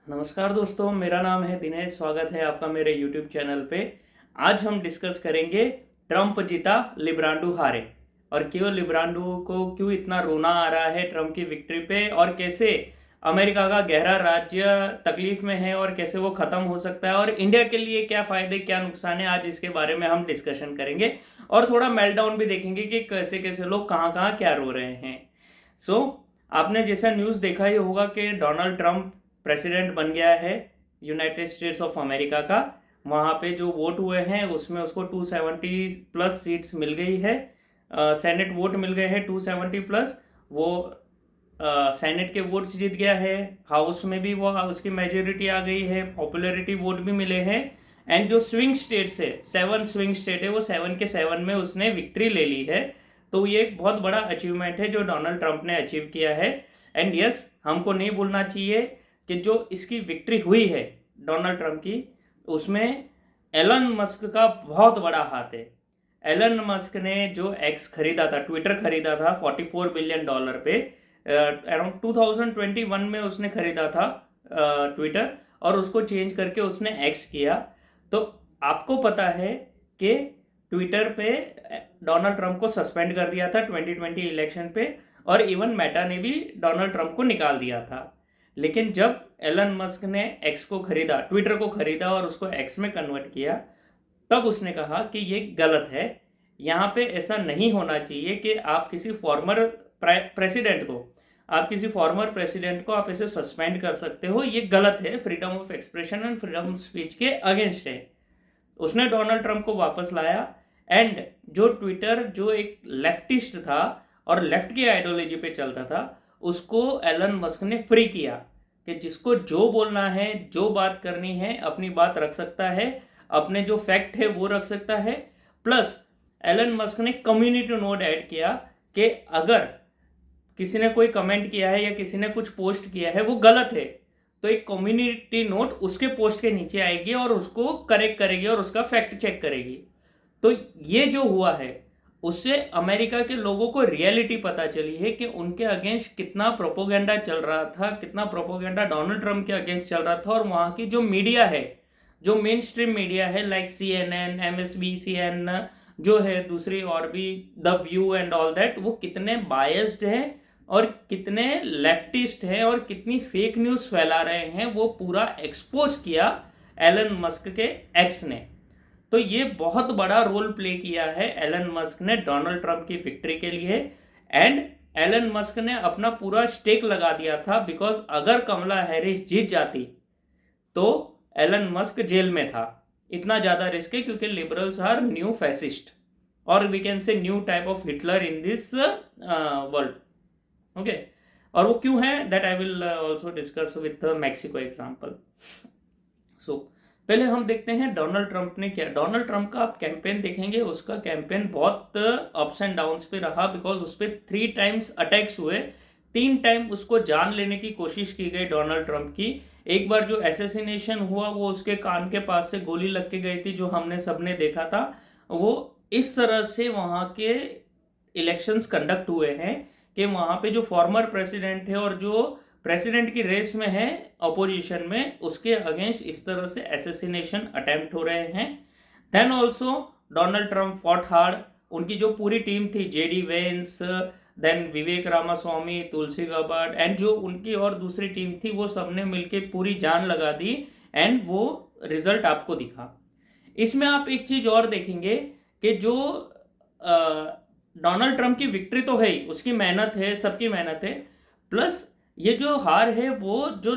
नमस्कार दोस्तों, मेरा नाम है दिनेश। स्वागत है आपका मेरे YouTube चैनल पे। आज हम डिस्कस करेंगे ट्रम्प जीता लिब्रांडो हारे, और क्यों लिब्रांडो को क्यों इतना रोना आ रहा है ट्रम्प की विक्ट्री पे, और कैसे अमेरिका का गहरा राज्य तकलीफ में है और कैसे वो ख़त्म हो सकता है, और इंडिया के लिए क्या फ़ायदे क्या नुकसान है। आज इसके बारे में हम डिस्कशन करेंगे और थोड़ा मेल्टडाउन भी देखेंगे कि कैसे कैसे लोग कहाँ कहाँ क्या रो रहे हैं। आपने जैसा न्यूज़ देखा ही होगा कि डोनाल्ड ट्रम्प प्रेसिडेंट बन गया है यूनाइटेड स्टेट्स ऑफ अमेरिका का। वहाँ पे जो वोट हुए हैं उसमें उसको 270 प्लस सीट्स मिल गई है। सेनेट वोट मिल गए हैं 270 प्लस। वो सेनेट के वोट्स जीत गया है। हाउस में भी वो उसकी मेजोरिटी आ गई है, पॉपुलैरिटी वोट भी मिले हैं। एंड जो स्विंग स्टेट्स है, 7 स्विंग स्टेट है, वो 7 के 7 में उसने विक्ट्री ले ली है। तो ये एक बहुत बड़ा अचीवमेंट है जो डोनाल्ड ट्रंप ने अचीव किया है। एंड यस, हमको नहीं भूलना चाहिए कि जो इसकी विक्ट्री हुई है डोनाल्ड ट्रंप की, उसमें एलन मस्क का बहुत बड़ा हाथ है। एलन मस्क ने जो एक्स खरीदा था, ट्विटर खरीदा था $44 बिलियन पे, अराउंड 2021 में उसने खरीदा था ट्विटर, और उसको चेंज करके उसने एक्स किया। तो आपको पता है कि ट्विटर पे डोनाल्ड ट्रंप को सस्पेंड कर दिया था 2020 इलेक्शन पे, और इवन मेटा ने भी डोनाल्ड ट्रंप को निकाल दिया था। लेकिन जब एलन मस्क ने एक्स को खरीदा, ट्विटर को खरीदा और उसको एक्स में कन्वर्ट किया, तब उसने कहा कि ये गलत है। यहाँ पे ऐसा नहीं होना चाहिए कि आप किसी फॉर्मर प्रेसिडेंट को आप ऐसे सस्पेंड कर सकते हो। ये गलत है, freedom of expression and freedom of speech के अगेंस्ट है। उसने डोनाल्ड ट्रंप को वापस लाया। एंड जो ट्विटर जो एक लेफ्टिस्ट था और लेफ्ट की आइडियोलॉजी पे चलता था, उसको एलन मस्क ने फ्री किया कि जिसको जो बोलना है, जो बात करनी है, अपनी बात रख सकता है, अपने जो फैक्ट है वो रख सकता है। प्लस एलन मस्क ने कम्युनिटी नोट ऐड किया कि अगर किसी ने कोई कमेंट किया है या किसी ने कुछ पोस्ट किया है वो गलत है, तो एक कम्युनिटी नोट उसके पोस्ट के नीचे आएगी और उसको करेक्ट करेगी और उसका फैक्ट चेक करेगी। तो ये जो हुआ है, उससे अमेरिका के लोगों को रियलिटी पता चली है कि उनके अगेंस्ट कितना प्रोपोगेंडा चल रहा था, कितना प्रोपोगेंडा डोनाल्ड ट्रंप के अगेंस्ट चल रहा था। और वहाँ की जो मीडिया है, जो मेन स्ट्रीम मीडिया है, लाइक CNN, MSBCN, जो है दूसरी और भी the view and all that, वो कितने बायस्ड हैं और कितने लेफ्टिस्ट हैं और कितनी फेक न्यूज़ फैला रहे हैं, वो पूरा एक्सपोज किया एलन मस्क के एक्स ने। तो ये बहुत बड़ा रोल प्ले किया है एलन मस्क ने डोनाल्ड ट्रंप की विक्ट्री के लिए। एंड एलन मस्क ने अपना पूरा स्टेक लगा दिया था, बिकॉज अगर कमला हैरिस जीत जाती तो एलन मस्क जेल में था। इतना ज़्यादा रिस्क है क्योंकि लिबरल्स आर न्यू फैसिस्ट, और we can say new type of Hitler in this world. Okay, और वो क्यों है, that I will also discuss with Mexico example. So पहले हम देखते हैं डोनाल्ड ट्रंप ने क्या। डोनाल्ड ट्रंप का आप कैंपेन देखेंगे, उसका कैंपेन बहुत अप्स एंड डाउन्स पे रहा, बिकॉज उस पर 3 टाइम्स अटैक्स हुए। 3 टाइम उसको जान लेने की कोशिश की गई डोनाल्ड ट्रंप की। एक बार जो एसेसिनेशन हुआ, वो उसके कान के पास से गोली लग के गई थी, जो हमने सबने देखा था। वो इस तरह से वहाँ के इलेक्शंस कंडक्ट हुए हैं कि वहाँ पे जो फॉर्मर प्रेसिडेंट है और जो प्रेसिडेंट की रेस में है अपोजिशन में, उसके अगेंस्ट इस तरह से एसेसिनेशन अटेम्प्ट हो रहे हैं। Then also Donald Trump fought hard. उनकी जो पूरी टीम थी, JD Vance, then Vivek Ramaswamy, Tulsi Gabbard, and जो उनकी और दूसरी टीम थी, वो सबने मिलके पूरी जान लगा दी। एंड वो रिजल्ट आपको दिखा। इसमें आप एक चीज और देखेंगे कि जो डोनाल्ड ट्रंप की विक्ट्री तो है ही, उसकी मेहनत है, सबकी मेहनत है, प्लस ये जो हार है वो जो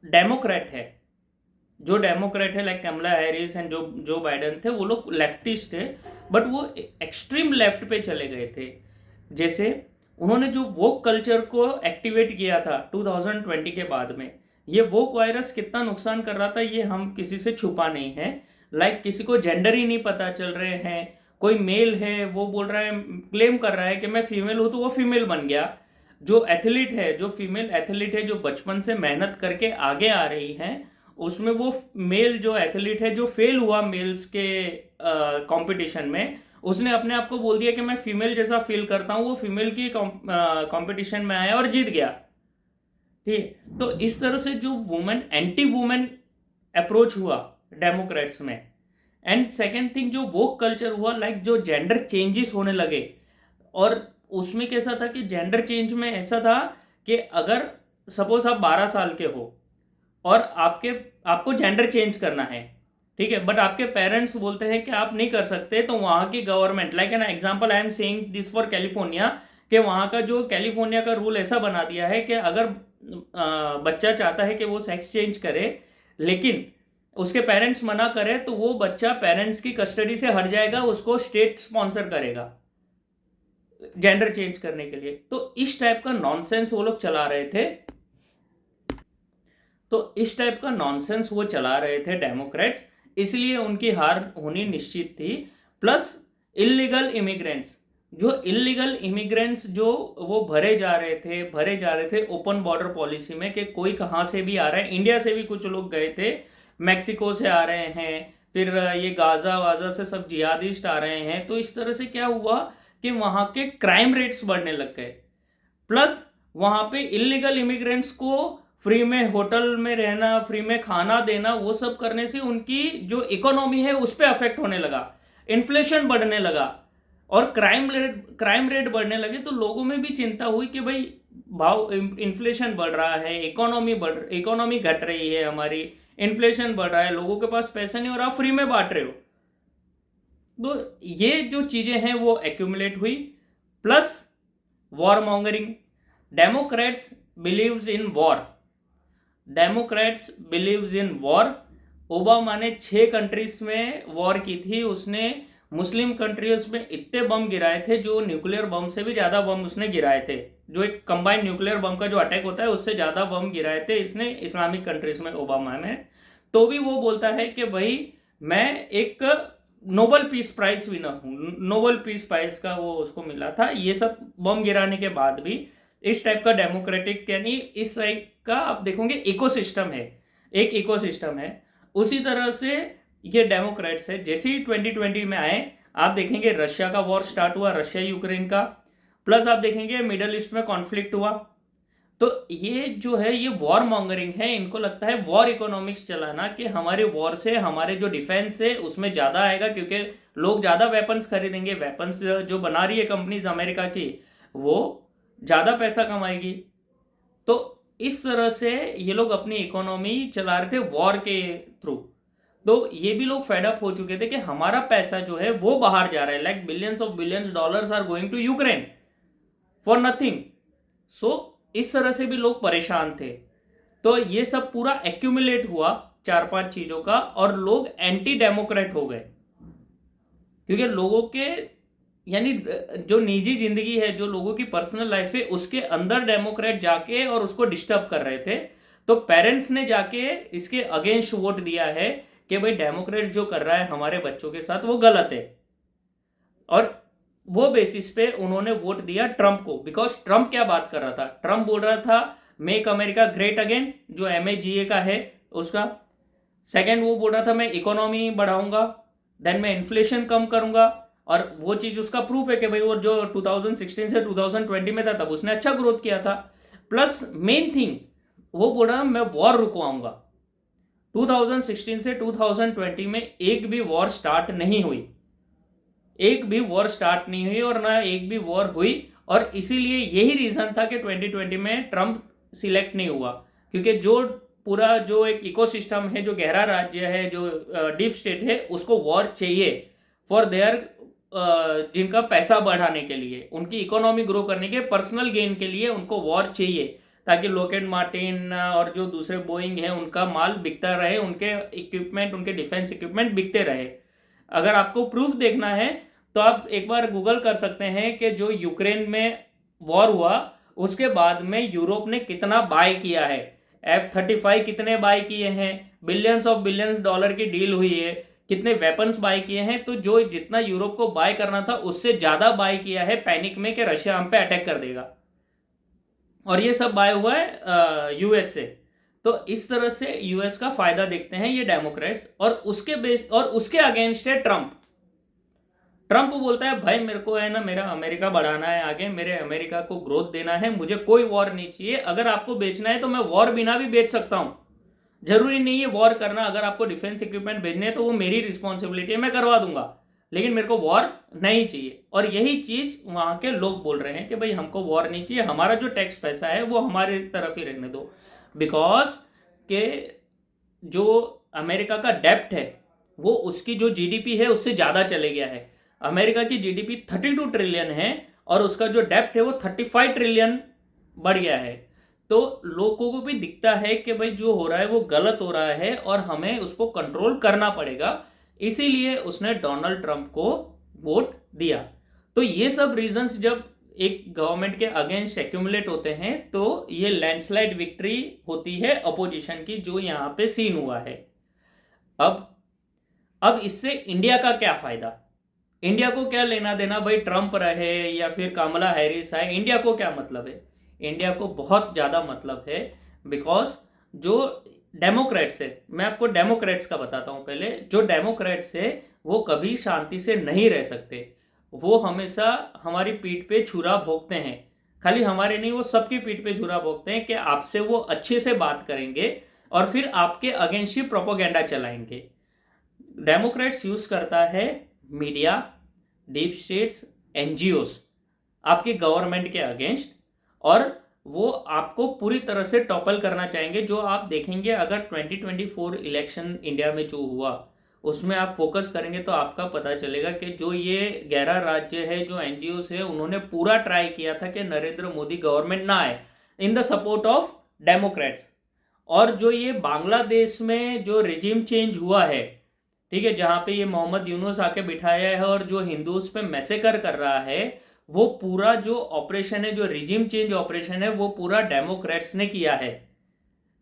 डेमोक्रेट है, like Kamala Harris and Joe Biden थे, वो लोग लेफ्टिस्ट थे, बट वो एक्सट्रीम लेफ्ट पे चले गए थे। जैसे उन्होंने जो वोक कल्चर को एक्टिवेट किया था 2020 के बाद में, ये वोक वायरस कितना नुकसान कर रहा था ये हम किसी से छुपा नहीं है। लाइक किसी को जेंडर ही नहीं पता चल रहे हैं। कोई मेल है, वो बोल रहा है, क्लेम कर रहा है कि मैं फीमेल हूं, तो वो फीमेल बन गया। जो एथलीट है, जो फीमेल एथलीट है, जो बचपन से मेहनत करके आगे आ रही हैं, उसमें वो मेल जो एथलीट है, जो फेल हुआ मेल्स के कंपटीशन में, उसने अपने आप को बोल दिया कि मैं फीमेल जैसा फील करता हूँ। वो फीमेल की कंपटीशन में आया और जीत गया। ठीक है। तो इस तरह से जो वुमेन एंटी वुमेन अप्रोच हुआ डेमोक्रेट्स में, एंड सेकेंड थिंग जो वोक कल्चर हुआ, लाइक जो जेंडर चेंजेस होने लगे। और उसमें कैसा था कि जेंडर चेंज में ऐसा था कि अगर सपोज आप 12 साल के हो और आपको जेंडर चेंज करना है, ठीक है, बट आपके पेरेंट्स बोलते हैं कि आप नहीं कर सकते, तो वहाँ की government, like an example I am saying this for California, कि वहाँ का जो कैलिफोर्निया का रूल ऐसा बना दिया है कि अगर बच्चा चाहता है कि वो सेक्स चेंज करे, लेकिन उसके पेरेंट्स मना करें, तो वो बच्चा पेरेंट्स की कस्टडी से हट जाएगा, उसको स्टेट स्पॉन्सर करेगा जेंडर चेंज करने के लिए। तो इस टाइप का नॉनसेंस वो लोग चला रहे थे। तो इस टाइप का नॉनसेंस वो चला रहे थे डेमोक्रेट्स, इसलिए उनकी हार होनी निश्चित थी। प्लस इलीगल इमिग्रेंट्स, जो इलीगल इमिग्रेंट्स जो वो भरे जा रहे थे ओपन बॉर्डर पॉलिसी में, कि कोई कहाँ से भी आ रहा है। इंडिया से भी कुछ लोग गए थे, मैक्सिको से आ रहे हैं, फिर ये गाजा वाजा से सब जिहादिस्ट आ रहे हैं। तो इस तरह से क्या हुआ कि वहाँ के क्राइम रेट्स बढ़ने लग गए। प्लस वहाँ पे इलीगल इमिग्रेंट्स को फ्री में होटल में रहना, फ्री में खाना देना, वो सब करने से उनकी जो इकोनॉमी है उस पर अफेक्ट होने लगा, इन्फ्लेशन बढ़ने लगा और क्राइम रेट बढ़ने लगे। तो लोगों में भी चिंता हुई कि भाई भाव इन्फ्लेशन बढ़ रहा है, इकोनॉमी घट रही है हमारी, इन्फ्लेशन बढ़ रहा है, लोगों के पास पैसा नहीं और आप फ्री में बांट रहे हो। तो ये जो चीजें हैं वो एक्यूमुलेट हुई। Plus war mongering, Democrats believes in war, Democrats believes in war. Obama ने 6 कंट्रीज में वॉर की थी, उसने मुस्लिम कंट्रीज में इतने बम गिराए थे, जो न्यूक्लियर बम से भी ज़्यादा बम उसने गिराए थे, जो एक कंबाइंड न्यूक्लियर बम का जो अटैक होता है उससे ज़्यादा बम गिराए थे इसने इस्लामिक कंट्रीज में, ओबामा में। तो भी वो बोलता है कि भाई मैं एक नोबल पीस प्राइज विनर हूँ, नोबल पीस प्राइज का वो उसको मिला था, ये सब बम गिराने के बाद भी। इस टाइप का डेमोक्रेटिक, यानी इस टाइप का आप देखोगे इकोसिस्टम है, एक इकोसिस्टम है। उसी तरह से ये डेमोक्रेट्स है, जैसे ही 2020 में आए आप देखेंगे रशिया का वॉर स्टार्ट हुआ, रशिया यूक्रेन का। प्लस आप देखेंगे मिडल ईस्ट में कॉन्फ्लिक्ट हुआ। तो ये जो है ये वॉर मॉन्गरिंग है, इनको लगता है वॉर इकोनॉमिक्स चलाना, कि हमारे वॉर से हमारे जो डिफेंस है उसमें ज़्यादा आएगा, क्योंकि लोग ज़्यादा वेपन्स खरीदेंगे, वेपन्स जो बना रही है कंपनीज अमेरिका की वो ज़्यादा पैसा कमाएगी। तो इस तरह से ये लोग अपनी इकोनॉमी चला रहे थे वॉर के थ्रू। तो ये भी लोग फेड अप हो चुके थे कि हमारा पैसा जो है वो बाहर जा रहा है, like billions dollars are going to Ukraine for nothing. So इस तरह से भी लोग परेशान थे। तो ये सब पूरा एक्यूमुलेट हुआ 4-5 चीजों का, और लोग एंटी डेमोक्रेट हो गए, क्योंकि लोगों के यानी जो निजी जिंदगी है, जो लोगों की पर्सनल लाइफ है, उसके अंदर डेमोक्रेट जाके और उसको डिस्टर्ब कर रहे थे। तो पेरेंट्स ने जाके इसके अगेंस्ट वोट दिया है कि भाई डेमोक्रेट जो कर रहा है हमारे बच्चों के साथ वो गलत है। और वो बेसिस पे उन्होंने वोट दिया ट्रंप को, बिकॉज ट्रंप क्या बात कर रहा था, ट्रंप बोल रहा था मेक अमेरिका ग्रेट अगेन, जो MAGA का है उसका। सेकेंड वो बोल रहा था मैं इकोनॉमी बढ़ाऊंगा, देन मैं इन्फ्लेशन कम करूंगा। और वो चीज उसका प्रूफ है कि भाई वो जो 2016 से 2020 में था तब उसने अच्छा ग्रोथ किया था। प्लस मेन थिंग वो बोल रहा मैं वॉर रुकवाऊंगा। 2016 से 2020 में एक भी वॉर स्टार्ट नहीं हुई, एक भी वॉर स्टार्ट नहीं हुई और ना एक भी वॉर हुई। और इसीलिए यही रीजन था कि 2020 में ट्रंप सिलेक्ट नहीं हुआ, क्योंकि जो पूरा जो एक इकोसिस्टम है, जो गहरा राज्य है, जो डीप स्टेट है, उसको वॉर चाहिए फॉर देयर जिनका पैसा बढ़ाने के लिए, उनकी इकोनॉमी ग्रो करने के पर्सनल गेन के लिए उनको वॉर चाहिए, ताकि लॉकहीड मार्टिन और जो दूसरे बोइंग है उनका माल बिकता रहे, उनके इक्विपमेंट, उनके डिफेंस इक्विपमेंट बिकते रहे। अगर आपको प्रूफ देखना है तो आप एक बार गूगल कर सकते हैं कि जो यूक्रेन में वॉर हुआ उसके बाद में यूरोप ने कितना बाय किया है, F-35 कितने बाय किए हैं, बिलियंस डॉलर की डील हुई है, कितने वेपन्स बाय किए हैं। तो जो जितना यूरोप को बाय करना था उससे ज्यादा बाय किया है पैनिक में कि रशिया हम पे अटैक कर देगा, और ये सब बाय हुआ है यूएस से। तो इस तरह से यूएस का फायदा देखते हैं ये डेमोक्रेट्स, और उसके अगेंस्ट है ट्रंप। ट्रम्प बोलता है भाई मेरे को है ना मेरा अमेरिका बढ़ाना है, आगे मेरे अमेरिका को ग्रोथ देना है, मुझे कोई वॉर नहीं चाहिए, अगर आपको बेचना है तो मैं वॉर बिना भी बेच सकता हूं, जरूरी नहीं है वॉर करना, अगर आपको डिफेंस इक्विपमेंट भेजने हैं तो वो मेरी रिस्पॉन्सिबिलिटी है, मैं करवा दूंगा, लेकिन मेरे को वॉर नहीं चाहिए। और यही चीज वहां के लोग बोल रहे हैं कि भाई हमको वॉर नहीं चाहिए, हमारा जो टैक्स पैसा है वो हमारे तरफ ही रहने दो, बिकॉज के जो अमेरिका का डेप्ट है वो उसकी जो जीडीपी है उससे ज़्यादा चले गया है। अमेरिका की जीडीपी 32 ट्रिलियन है और उसका जो डेप्ट है वो 35 ट्रिलियन बढ़ गया है। तो लोगों को भी दिखता है कि भाई जो हो रहा है वो गलत हो रहा है और हमें उसको कंट्रोल करना पड़ेगा, इसीलिए उसने डोनाल्ड ट्रंप को वोट दिया। तो ये सब रीजंस जब एक गवर्नमेंट के अगेंस्ट एक्यूमुलेट होते हैं तो ये लैंडस्लाइड विक्ट्री होती है अपोजिशन की, जो यहाँ पे सीन हुआ है। अब इससे इंडिया का क्या फायदा, इंडिया को क्या लेना देना, भाई ट्रंप रहे या फिर कमला हैरिस आए, इंडिया को क्या मतलब है? इंडिया को बहुत ज़्यादा मतलब है, बिकॉज जो डेमोक्रेट्स है, मैं आपको डेमोक्रेट्स का बताता हूँ पहले, जो डेमोक्रेट्स है वो कभी शांति से नहीं रह सकते, वो हमेशा हमारी पीठ पे छुरा भोंकते हैं, खाली हमारे नहीं वो सबकी पीठ पे छुरा भोंकते हैं कि आपसे वो अच्छे से बात करेंगे और फिर आपके अगेंस्ट ही प्रोपोगेंडा चलाएंगे। डेमोक्रेट्स यूज करता है मीडिया, डीप स्टेट्स, एनजीओस आपकी गवर्नमेंट के अगेंस्ट, और वो आपको पूरी तरह से टॉपल करना चाहेंगे। जो आप देखेंगे अगर 2024 इलेक्शन इंडिया में जो हुआ उसमें आप फोकस करेंगे तो आपका पता चलेगा कि जो ये 11 राज्य है, जो एनजीओस है, उन्होंने पूरा ट्राई किया था कि नरेंद्र मोदी गवर्नमेंट ना आए in the support of Democrats. और जो ये बांग्लादेश में जो रिजीम चेंज हुआ है, ठीक है, जहाँ पे ये मोहम्मद यूनुस आके बिठाया है और जो हिंदूज पे मैसेकर कर रहा है, वो पूरा जो ऑपरेशन है, जो रिजीम चेंज ऑपरेशन है, वो पूरा डेमोक्रेट्स ने किया है।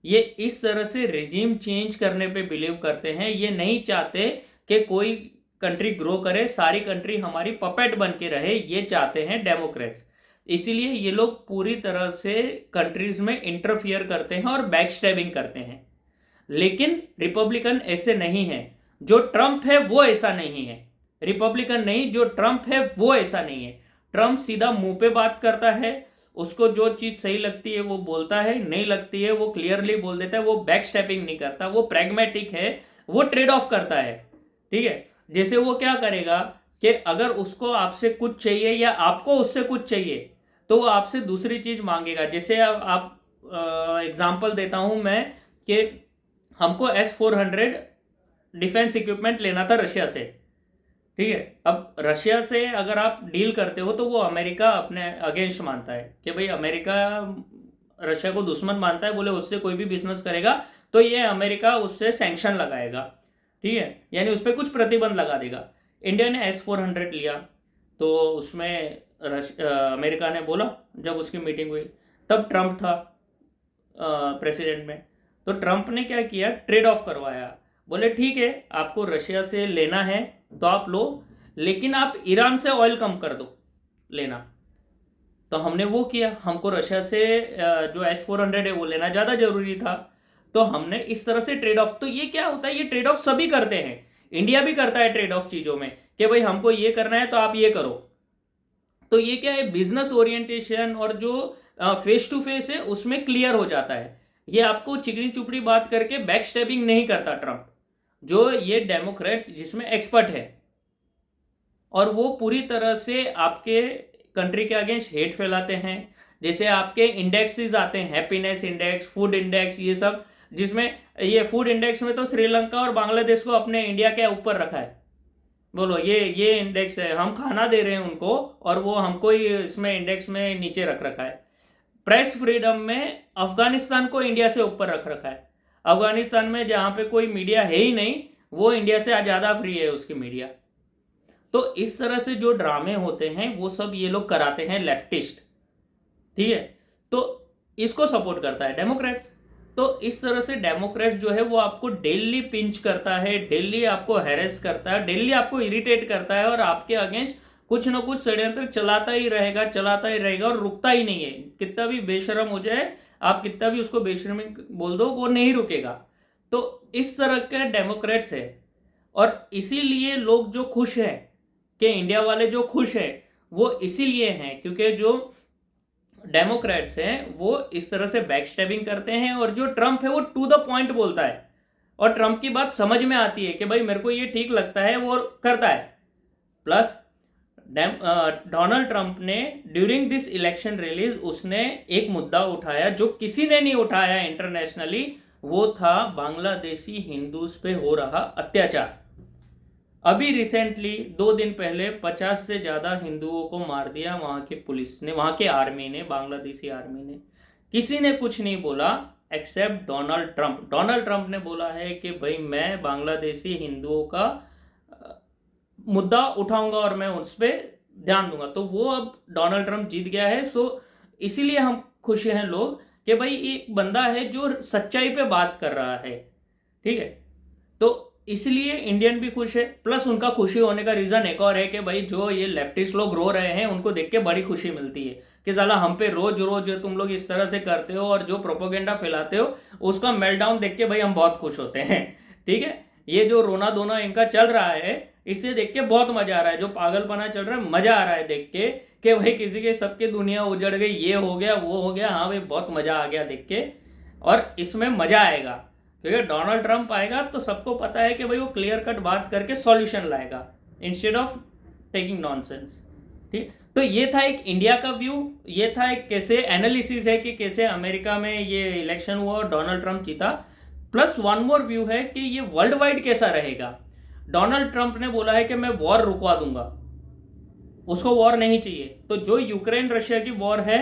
ये इस तरह से रिजीम चेंज करने पे बिलीव करते हैं, ये नहीं चाहते कि कोई कंट्री ग्रो करे, सारी कंट्री हमारी पपेट बन के रहे, ये चाहते हैं डेमोक्रेट्स। इसीलिए ये लोग पूरी तरह से कंट्रीज में इंटरफियर करते हैं और बैक स्टैबिंग करते हैं। लेकिन रिपब्लिकन ऐसे नहीं है, जो ट्रंप है वो ऐसा नहीं है, रिपब्लिकन नहीं, जो ट्रंप है वो ऐसा नहीं है। ट्रंप सीधा मुंह पे बात करता है, उसको जो चीज सही लगती है वो बोलता है, नहीं लगती है वो क्लियरली बोल देता है, वो बैक स्टेपिंग नहीं करता, वो प्रैग्मेटिक है, वो ट्रेड ऑफ करता है। ठीक है, जैसे वो क्या करेगा कि अगर उसको आपसे कुछ चाहिए या आपको उससे कुछ चाहिए तो वो आपसे दूसरी चीज मांगेगा। जैसे आप एग्जांपल देता हूं मैं कि हमको S-400 डिफेंस इक्विपमेंट लेना था रशिया से, ठीक है। अब रशिया से अगर आप डील करते हो तो वो अमेरिका अपने अगेंस्ट मानता है कि भाई अमेरिका रशिया को दुश्मन मानता है, बोले उससे कोई भी बिजनेस करेगा तो ये अमेरिका उससे सैंक्शन लगाएगा, ठीक है, यानी उस पर कुछ प्रतिबंध लगा देगा। इंडिया ने S-400 लिया तो उसमें अमेरिका ने बोला, जब उसकी मीटिंग हुई तब ट्रंप था प्रेसिडेंट में, तो ट्रंप ने क्या किया, ट्रेड ऑफ करवाया, बोले ठीक है आपको रशिया से लेना है तो आप लो, लेकिन आप ईरान से ऑयल कम कर दो लेना। तो हमने वो किया, हमको रशिया से जो S-400 है वो लेना ज़्यादा जरूरी था, तो हमने इस तरह से ट्रेड ऑफ। तो ये क्या होता है, ये ट्रेड ऑफ सभी करते हैं, इंडिया भी करता है ट्रेड ऑफ चीज़ों में कि भाई हमको ये करना है तो आप ये करो। तो ये क्या है, बिजनेस ओरिएंटेशन और जो फेस टू फेस है उसमें क्लियर हो जाता है। ये आपको चिकनी चुपड़ी बात करके बैक स्टेपिंग नहीं करता ट्रंप, जो ये डेमोक्रेट्स जिसमें एक्सपर्ट है, और वो पूरी तरह से आपके कंट्री के अगेंस्ट हेट फैलाते हैं। जैसे आपके इंडेक्सेस आते हैं, हैप्पीनेस इंडेक्स, फूड इंडेक्स, ये सब, जिसमें ये फूड इंडेक्स में तो श्रीलंका और बांग्लादेश को अपने इंडिया के ऊपर रखा है। बोलो ये इंडेक्स है, हम खाना दे रहे हैं उनको और वो हमको ही इसमें इंडेक्स में नीचे रख रखा है। प्रेस फ्रीडम में अफगानिस्तान को इंडिया से ऊपर रख रखा है। अफगानिस्तान में जहाँ पे कोई मीडिया है ही नहीं, वो इंडिया से ज़्यादा फ्री है उसकी मीडिया। तो इस तरह से जो ड्रामे होते हैं वो सब ये लोग कराते हैं लेफ्टिस्ट, ठीक है। तो इसको सपोर्ट करता है डेमोक्रेट्स। तो इस तरह से डेमोक्रेट्स जो है वो आपको डेली पिंच करता है, डेली आपको हैरेस करता है, डेली आपको इरिटेट करता है और आपके अगेंस्ट कुछ ना कुछ षड्यंत्र चलाता ही रहेगा और रुकता ही नहीं है। कितना भी बेशरम हो जाए, आप कितना भी उसको बेशरमी बोल दो, वो नहीं रुकेगा। तो इस तरह के डेमोक्रेट्स है, और इसीलिए लोग जो खुश हैं कि इंडिया वाले जो खुश है वो इसीलिए हैं क्योंकि जो डेमोक्रेट्स हैं वो इस तरह से बैक स्टैबिंग करते हैं, और जो ट्रंप है वो टू द पॉइंट बोलता है और ट्रंप की बात समझ में आती है कि भाई मेरे को ये ठीक लगता है, वो करता है। प्लस डोनाल्ड ट्रंप ने ड्यूरिंग दिस इलेक्शन रिलीज उसने एक मुद्दा उठाया जो किसी ने नहीं उठाया इंटरनेशनली, वो था बांग्लादेशी हिंदूज पे हो रहा अत्याचार। अभी रिसेंटली 2 दिन पहले 50 से ज़्यादा हिंदुओं को मार दिया वहाँ के पुलिस ने, वहाँ के आर्मी ने, बांग्लादेशी आर्मी ने। किसी ने कुछ नहीं बोला except Donald Trump. Donald Trump ने बोला है कि भाई मैं बांग्लादेशी हिंदुओं का मुद्दा उठाऊंगा और मैं उस पर ध्यान दूंगा। तो वो अब डोनाल्ड ट्रंप जीत गया है। सो इसीलिए हम खुश हैं लोग कि भाई एक बंदा है जो सच्चाई पे बात कर रहा है, ठीक है। तो इसलिए इंडियन भी खुश है। प्लस उनका खुशी होने का रीज़न एक और है कि भाई जो ये लेफ्टिस्ट लोग रो रहे हैं उनको देख के बड़ी खुशी मिलती है कि साला हम पे रोज रोज तुम लोग इस तरह से करते हो और जो प्रोपोगेंडा फैलाते हो उसका मेल्टडाउन देख के भाई हम बहुत खुश होते हैं, ठीक है। ये जो रोना धोना इनका चल रहा है इससे देख के बहुत मजा आ रहा है, जो पागलपना चल रहा है मजा आ रहा है देख के कि भाई किसी के सबके दुनिया उजड़ गई, ये हो गया वो हो गया। हाँ भाई बहुत मजा आ गया देख के, और इसमें मजा आएगा क्योंकि डोनाल्ड ट्रंप आएगा तो सबको पता है कि भाई वो क्लियर कट बात करके सॉल्यूशन लाएगा इंस्टेड ऑफ टेकिंग नॉनसेंस, ठीक। तो ये था एक इंडिया का व्यू, ये था एक कैसे एनालिसिस है कि कैसे अमेरिका में ये इलेक्शन हुआ और डोनाल्ड ट्रंप जीता। प्लस वन मोर व्यू है कि ये वर्ल्ड वाइड कैसा रहेगा। डोनाल्ड ट्रंप ने बोला है कि मैं वॉर रुकवा दूंगा, उसको वॉर नहीं चाहिए। तो जो यूक्रेन रशिया की वॉर है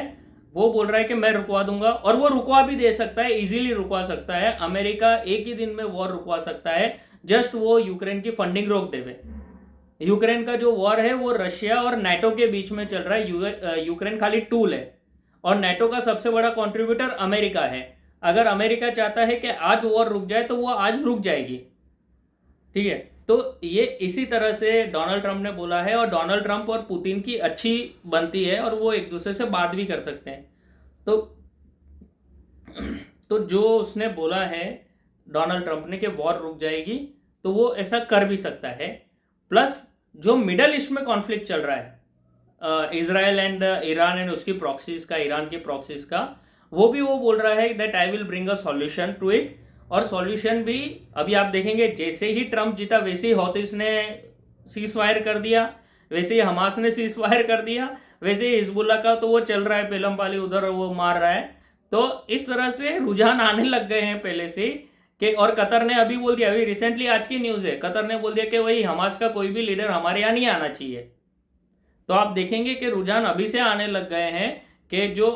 वो बोल रहा है कि मैं रुकवा दूंगा, और वो रुकवा भी दे सकता है, इजीली रुकवा सकता है। अमेरिका एक ही दिन में वॉर रुकवा सकता है, जस्ट वो यूक्रेन की फंडिंग रोक देवे। यूक्रेन का जो वॉर है वो रशिया और नाटो के बीच में चल रहा है। यूक्रेन खाली टूल है और नाटो का सबसे बड़ा कंट्रीब्यूटर अमेरिका है। अगर अमेरिका चाहता है कि आज वॉर रुक जाए तो वो आज रुक जाएगी, ठीक है। तो ये इसी तरह से डोनाल्ड ट्रंप ने बोला है, और डोनाल्ड ट्रंप और पुतिन की अच्छी बनती है और वो एक दूसरे से बात भी कर सकते हैं। तो जो उसने बोला है डोनाल्ड ट्रंप ने कि वॉर रुक जाएगी, तो वो ऐसा कर भी सकता है। प्लस जो मिडल ईस्ट में कॉन्फ्लिक्ट चल रहा है इजराइल एंड ईरान एंड उसकी प्रॉक्सीज का, ईरान की प्रॉक्सीज का, वो भी वो बोल रहा है that I will bring a solution to it. और सॉल्यूशन भी अभी आप देखेंगे, जैसे ही ट्रंप जीता वैसे ही हौतीस ने सीज फायर कर दिया, वैसे ही हमास ने सीज फायर कर दिया, वैसे ही हिजबुल्ला का तो वो चल रहा है, पेलम वाली उधर वो मार रहा है। तो इस तरह से रुझान आने लग गए हैं पहले से कि, और कतर ने अभी बोल दिया, अभी रिसेंटली आज की न्यूज़ है, कतर ने बोल दिया कि वही हमास का कोई भी लीडर हमारे यहाँ नहीं आना चाहिए। तो आप देखेंगे कि रुझान अभी से आने लग गए हैं कि जो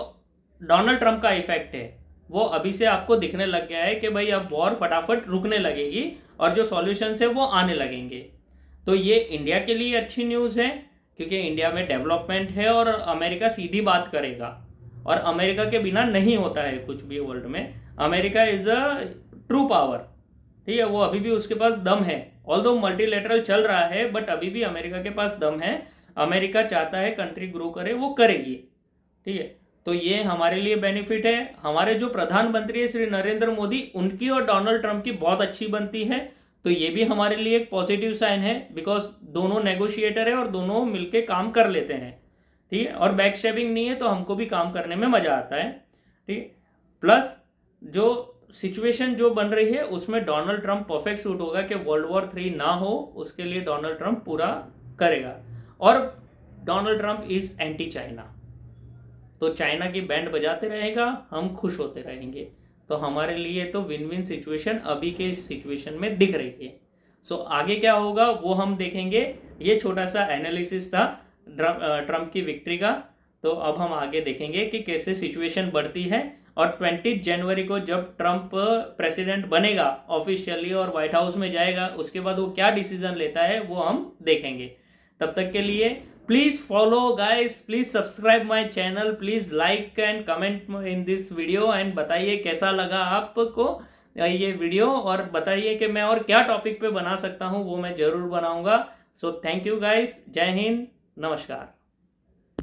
डोनाल्ड ट्रंप का इफेक्ट है वो अभी से आपको दिखने लग गया है कि भाई अब वॉर फटाफट रुकने लगेगी और जो सॉल्यूशंस है वो आने लगेंगे। तो ये इंडिया के लिए अच्छी न्यूज़ है क्योंकि इंडिया में डेवलपमेंट है और अमेरिका सीधी बात करेगा, और अमेरिका के बिना नहीं होता है कुछ भी वर्ल्ड में। America is a true power, ठीक है। वो अभी भी उसके पास दम है, ऑल्दो मल्टीलेटरल चल रहा है बट अभी भी अमेरिका के पास दम है। अमेरिका चाहता है कंट्री ग्रो करे, वो करेगी, ठीक है। तो ये हमारे लिए बेनिफिट है। हमारे जो प्रधानमंत्री है श्री नरेंद्र मोदी, उनकी और डोनाल्ड ट्रंप की बहुत अच्छी बनती है, तो ये भी हमारे लिए एक पॉजिटिव साइन है बिकॉज दोनों नेगोशिएटर है और दोनों मिलके काम कर लेते हैं, ठीक है। और बैक स्टैबिंग नहीं है तो हमको भी काम करने में मजा आता है, ठीक। प्लस जो सिचुएशन जो बन रही है उसमें डोनाल्ड ट्रंप परफेक्ट सूट होगा कि वर्ल्ड वॉर 3 ना हो, उसके लिए डोनाल्ड ट्रंप पूरा करेगा। और Donald Trump is anti China, तो चाइना की बैंड बजाते रहेगा, हम खुश होते रहेंगे। तो हमारे लिए तो विन विन सिचुएशन अभी के सिचुएशन में दिख रही है। सो आगे क्या होगा वो हम देखेंगे। ये छोटा सा एनालिसिस था ट्रंप की विक्ट्री का। तो अब हम आगे देखेंगे कि कैसे सिचुएशन बढ़ती है, और 20 जनवरी को जब ट्रंप प्रेसिडेंट बनेगा ऑफिशियली और व्हाइट हाउस में जाएगा, उसके बाद वो क्या डिसीजन लेता है वो हम देखेंगे। तब तक के लिए please follow guys, please subscribe my channel, please like and comment in this video and बताइए कैसा लगा आपको ये वीडियो, और बताइए कि मैं और क्या टॉपिक पे बना सकता हूँ, वो मैं जरूर बनाऊंगा। सो थैंक यू गाइस, जय हिंद, नमस्कार।